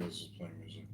guys is playing music.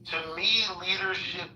To me, leadership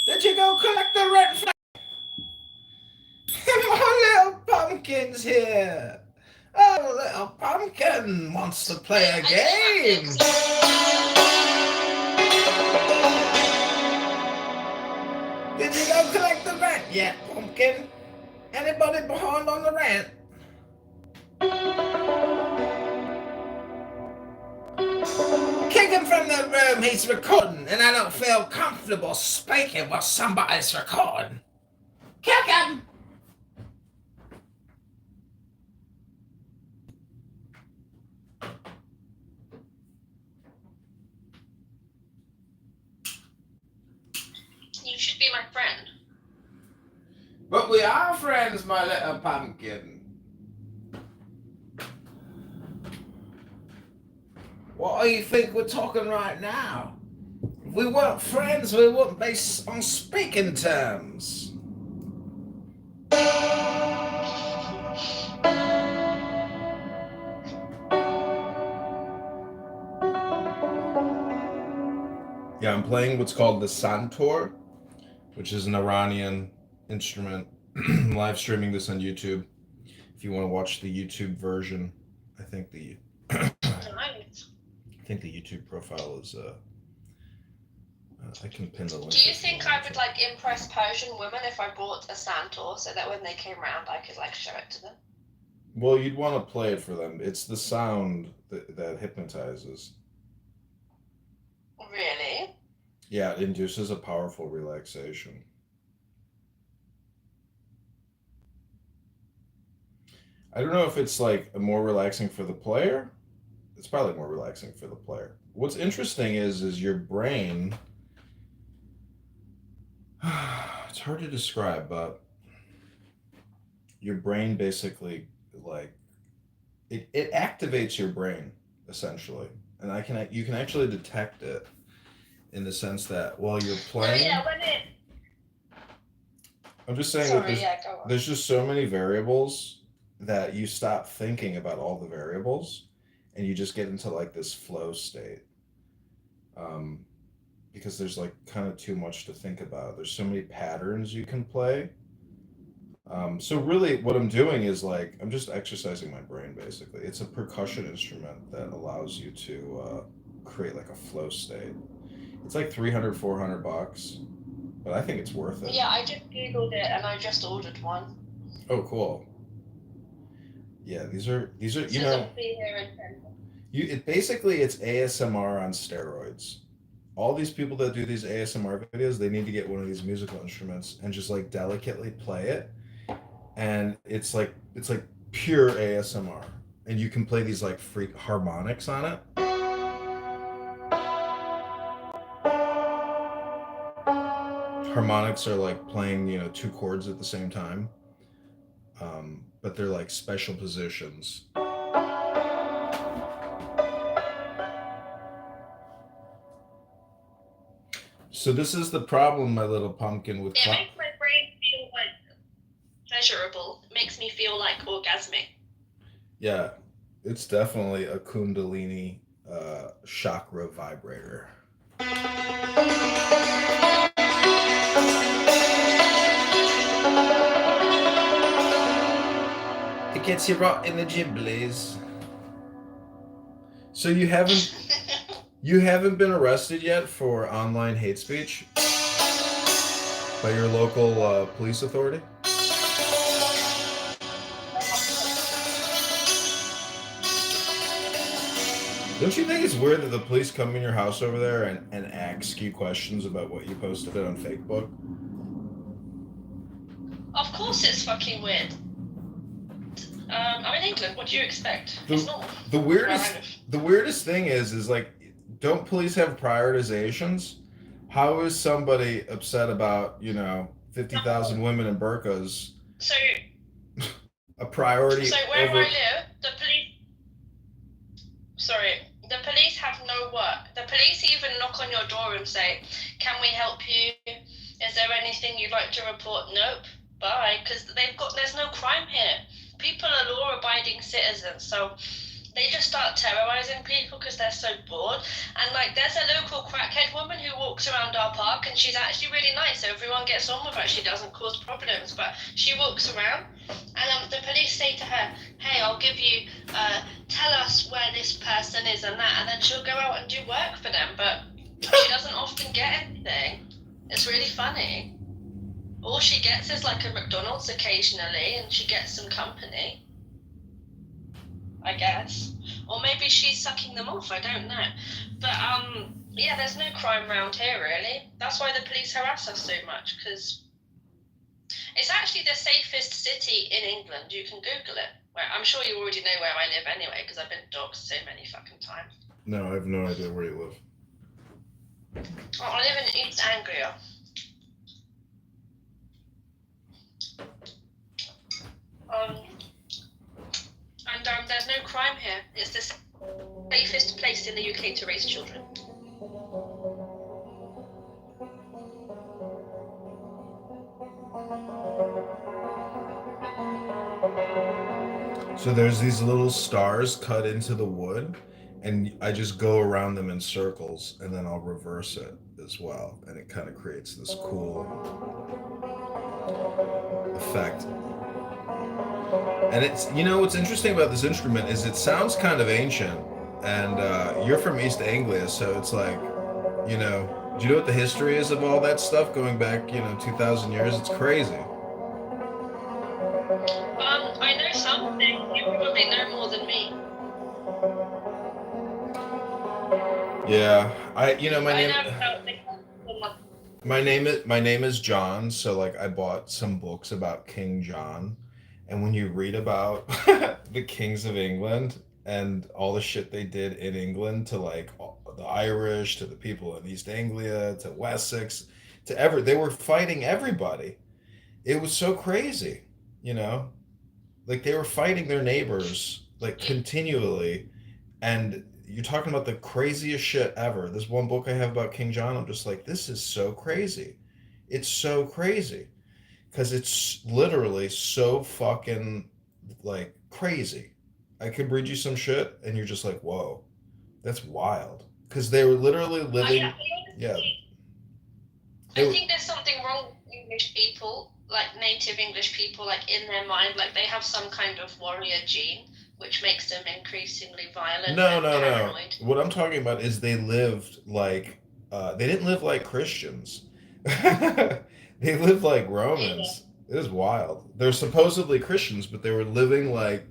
Did you go collect the red flag? My little pumpkin's here. Oh, little pumpkin wants to play a game. Did you go collect the rent yet, pumpkin? Anybody behind on the rent? Kick him from the room, he's recording, and I don't feel comfortable speaking while somebody's recording. Kick him! You should be my friend. But we are friends, my little pumpkin. What do you think we're talking right now? If we weren't friends, we wouldn't be on speaking terms. Yeah, I'm playing what's called the santur, which is an Iranian instrument. I'm live streaming this on YouTube. If you want to watch the YouTube version, I think the YouTube profile is I can pin the link. Do you think I would like impress Persian women if I bought a santur so that when they came around I could like show it to them? Well, you'd want to play it for them. It's the sound that hypnotizes. Really? Yeah, it induces a powerful relaxation. I don't know if it's like more relaxing for the player. It's probably more relaxing for the player. What's interesting is your brain. It's hard to describe, but your brain basically like it activates your brain essentially, and you can actually detect it. in the sense that while you're No, yeah, playing, when it. I'm just saying that Sorry, yeah, go on. there's just so many variables that you stop thinking about all the variables, and you just get into like this flow state. Um, because there's like kind of too much to think about. There's so many patterns you can play. So really, what I'm doing is like I'm just exercising my brain. Basically, it's a percussion instrument that allows you to create like a flow state. It's like 300, $400, but I think it's worth it. Yeah, I just googled it and I just ordered one. Oh, cool. Yeah, these are It says it'll be here in 10. you. It basically it's ASMR on steroids. All these people that do these ASMR videos, they need to get one of these musical instruments and just like delicately play it, and it's like pure ASMR, and you can play these like freak harmonics on it. Harmonics are like playing two chords at the same time, but they're like special positions. So this is the problem, my little pumpkin, with It makes my brain feel like pleasurable. It makes me feel like orgasmic. yeah, it's definitely a Kundalini chakra vibrator. It gets you right in the gibblies. So you haven't been arrested yet for online hate speech by your local police authority? Don't you think it's weird that the police come in your house over there and ask you questions about what you posted on Facebook? Of course, it's fucking weird. I'm in England. What do you expect? It's not. The weirdest the weirdest thing is like, don't police have prioritizations? How is somebody upset about 50,000 women in burqas So, a priority so where over? I live, the police. Sorry, the police have no work. The police even knock on your door and say, "Can we help you? Is there anything you'd like to report?" Nope. Bye, because there's no crime here. People are law-abiding citizens, so they just start terrorizing people because they're so bored. And like, there's a local crackhead woman who walks around our park, and she's actually really nice. Everyone gets on with her. She doesn't cause problems, but she walks around, and the police say to her, "Hey, I'll give you, tell us where this person is and that," and then she'll go out and do work for them. But she doesn't often get anything. It's really funny. All she gets is like a McDonald's occasionally, and she gets some company, I guess. Or maybe she's sucking them off, I don't know. But yeah, there's no crime around here really. That's why the police harass us so much, because it's actually the safest city in England. You can Google it. Well, I'm sure you already know where I live anyway, because I've been doxxed so many fucking times. No, I have no idea where you live. Oh, I live in East Anglia. And there's no crime here. It's the safest place in the UK to raise children. So there's these little stars cut into the wood, and I just go around them in circles, and then I'll reverse it as well, and it kind of creates this cool effect. And it's what's interesting about this instrument is it sounds kind of ancient, and you're from East Anglia, so it's like, do you know what the history is of all that stuff going back 2,000 years? It's crazy. I know something. You probably know more than me. Yeah, I you know my I name know about the. my name is John, so like I bought some books about King John, and when you read about the kings of England and all the shit they did in England to like the Irish, to the people in East Anglia, to Wessex, they were fighting everybody. It was so crazy, you know? Like they were fighting their neighbors like continually, and you're talking about the craziest shit ever. This one book I have about King John, I'm just like, this is so crazy. It's so crazy because it's literally so fucking like crazy. I could read you some shit and you're just like, whoa, that's wild. Because they were literally living, yeah, I they were, think there's something wrong with English people, like native English people, like in their mind, like they have some kind of warrior gene, which makes them increasingly violent no, and no, no. paranoid. What I'm talking about is they lived like, they didn't live like Christians. They lived like Yeah. Romans. It is wild. They're supposedly Christians, but they were living like,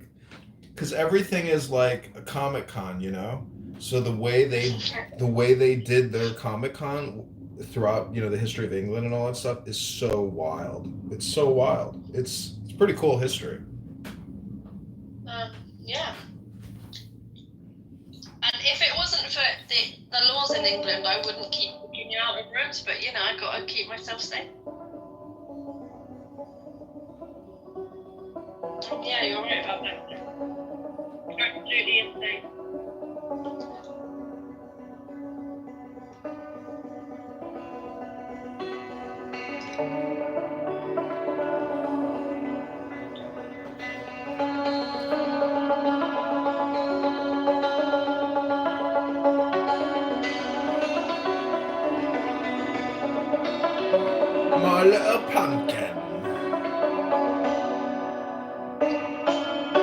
because everything is like a Comic Con, you know. So the way they did their Comic Con throughout, you know, the history of England and all that stuff is so wild. It's so wild. It's pretty cool history. Yeah. And if it wasn't for the laws in England, I wouldn't keep kicking you out of rooms, but you know, I gotta keep myself safe. Yeah, you're right about that. You're absolutely insane. My little pumpkin.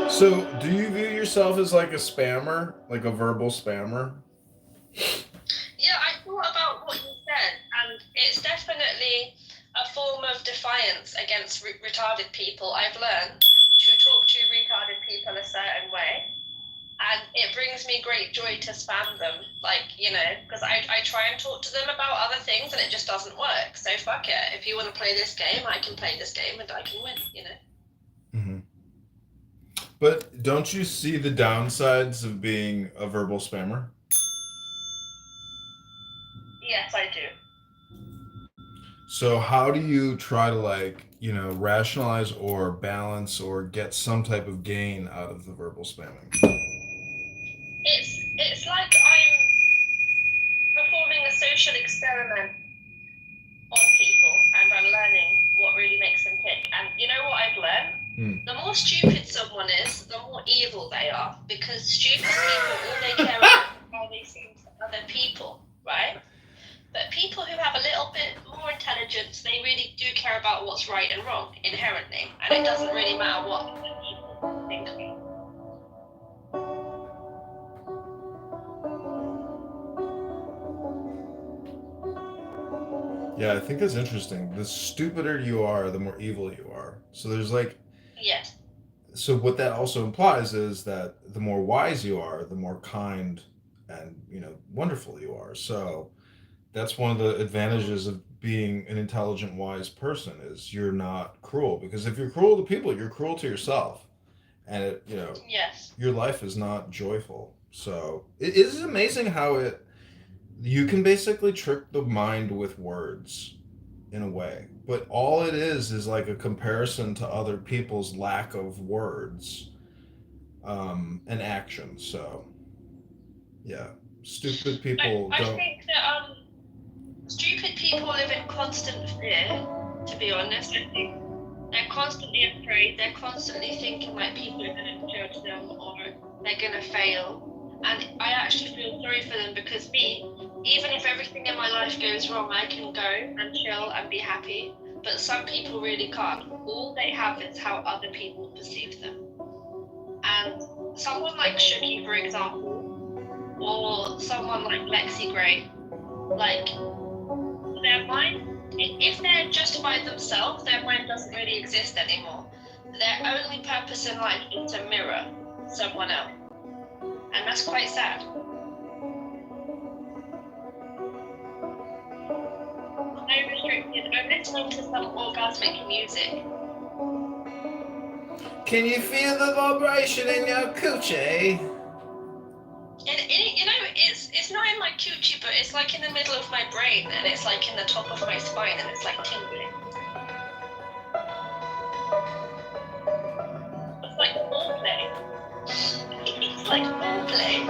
So, do you view yourself as like a spammer, like a verbal spammer? Yeah, I thought about what you said, and it's definitely a form of defiance against retarded people. I've learned to talk to retarded people a certain way, and it brings me great joy to spam them, like, you know, because I try and talk to them about other things, and it just doesn't work. So fuck it. If you want to play this game, I can play this game, and I can win, you know? Mm-hmm. But don't you see the downsides of being a verbal spammer? Yes, I do. So how do you try to like, you know, rationalize or balance or get some type of gain out of the verbal spamming? It's like I'm performing a social experiment on people, and I'm learning what really makes them tick. And you know what I've learned? The more stupid someone is, the more evil they are. Because stupid people, all they care about is how they seem to other people, right? But people who have a little bit more intelligence, they really do care about what's right and wrong inherently, and it doesn't really matter what other people think of you. Yeah, I think that's interesting. The stupider you are, the more evil you are. So there's like, Yes. so what that also implies is that the more wise you are, the more kind and, you know, wonderful you are. So that's one of the advantages of being an intelligent, wise person is you're not cruel. Because if you're cruel to people, you're cruel to yourself, and it, you know, Yes. your life is not joyful. So it is amazing how it you can basically trick the mind with words in a way, but all it is like a comparison to other people's lack of words and action. So yeah, stupid people I don't. think that stupid people live in constant fear, to be honest. I think they're constantly afraid, they're constantly thinking like people are going to judge them or they're going to fail. And I actually feel sorry for them because even if everything in my life goes wrong, I can go and chill and be happy. But some people really can't. All they have is how other people perceive them. And someone like Shuki, for example, or someone like Lexi Gray, like their mind, if they're just by themselves, their mind doesn't really exist anymore. Their only purpose in life is to mirror someone else. And that's quite sad. No restricted. I'm listening to some orgasmic music. Can you feel the vibration in your coochie? And you know, it's not in my coochie, but it's like in the middle of my brain, and it's like in the top of my spine, and it's like tingling. It's like foreplay. It's like foreplay.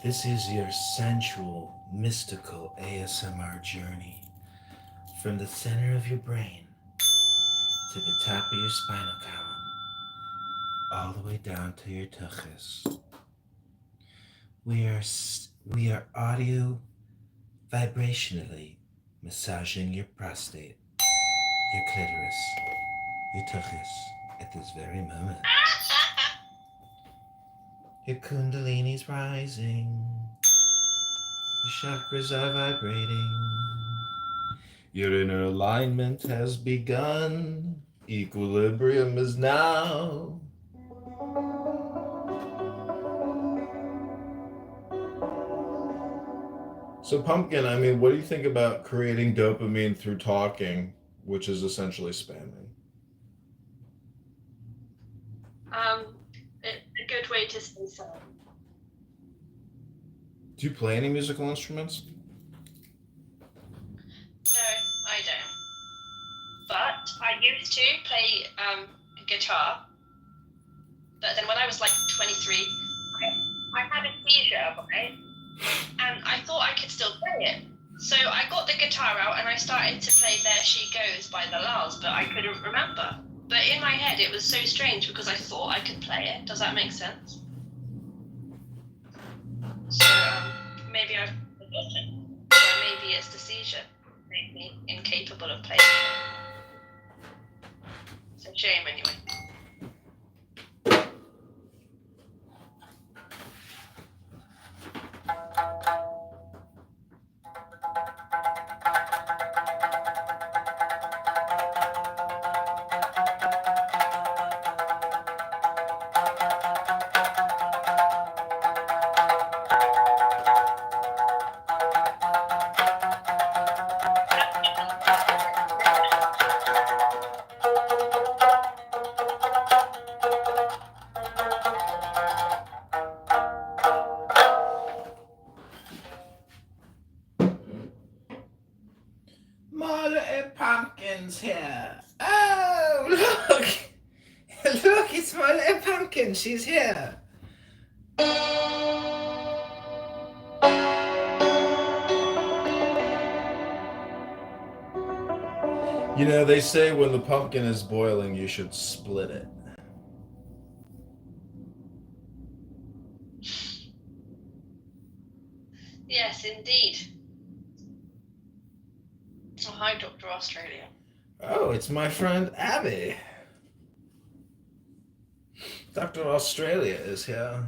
This is your sensual, mystical ASMR journey from the center of your brain to the top of your spinal column, all the way down to your tuchus. We are audio vibrationally massaging your prostate, your clitoris, your tuchus at this very moment. Your kundalini's rising. Your chakras are vibrating. Your inner alignment has begun. Equilibrium is now. So, Pumpkin, I mean, what do you think about creating dopamine through talking, which is essentially spamming? A good way to say so. Do you play any musical instruments? No, I don't. But I used to play guitar. But then when I was like 23, I had a seizure, right? And I thought I could still play it. So I got the guitar out and I started to play There She Goes by the Lars, but I couldn't remember. But in my head it was so strange because I thought I could play it. Does that make sense? So maybe I've forgotten. Or maybe it's the seizure that made me incapable of playing it. It's a shame anyway. My little pumpkin's here. Oh, look! Look, it's my little pumpkin. She's here. You know, they say when the pumpkin is boiling, you should split it. Yes, indeed. Oh, hi, Dr. Australia. Oh, it's my friend Abby. Dr. Australia is here.